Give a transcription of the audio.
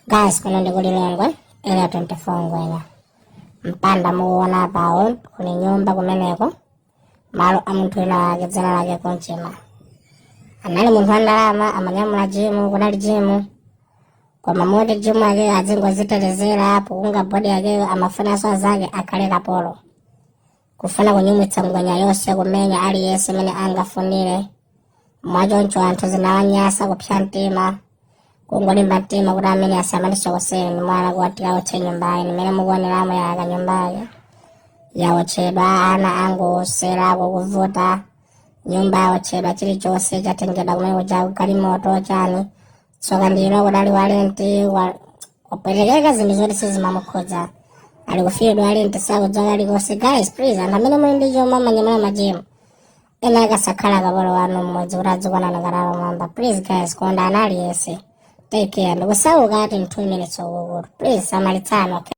Guys, kuno ndi kuli Longwe, area 24 Ngwenya. Mpanda muona pawo kuni nyumba kumeneko. Malo amuntu ina ake dzina lake Konchema. Anali munthu wa ndalama amanyamula jimu, kunali jimu. Koma moti jimu ake azingozitelezera apo kunga bodi yake amafuna so zake akhale kapolo. Kufuna kunyumwitsa Ngwenya yonse kumenya aliyense mene angafunire. Mwachoncho anthu zinawanyasa kupsa mtima. Kungolimba mtima kuti amene asamanitse kuseni mwana kuti awotche nyumbayi nimene mukuoneramo yaka nyumbayi yawotchedwa ana angosera kuvuta nyumba yawotchedwa chilichonse chatengedwa kumene kuja kugalimoto chani tsoka ndilo kudali walenti kupwetekeka zinthu zoti sizimamukhudza ali kufidwa alenti sakudziwa kalikonse. Guys, please, anthu amene muli ndi chuma manyamula majimu ena akasakhala kapolo wanu mmodzi kuti adzikuonana kalalo mwamba. Please guys, konda ana aliyense. Take care. Ndugu sauka ati 2 minutes over. Please, samalitsano. Okay?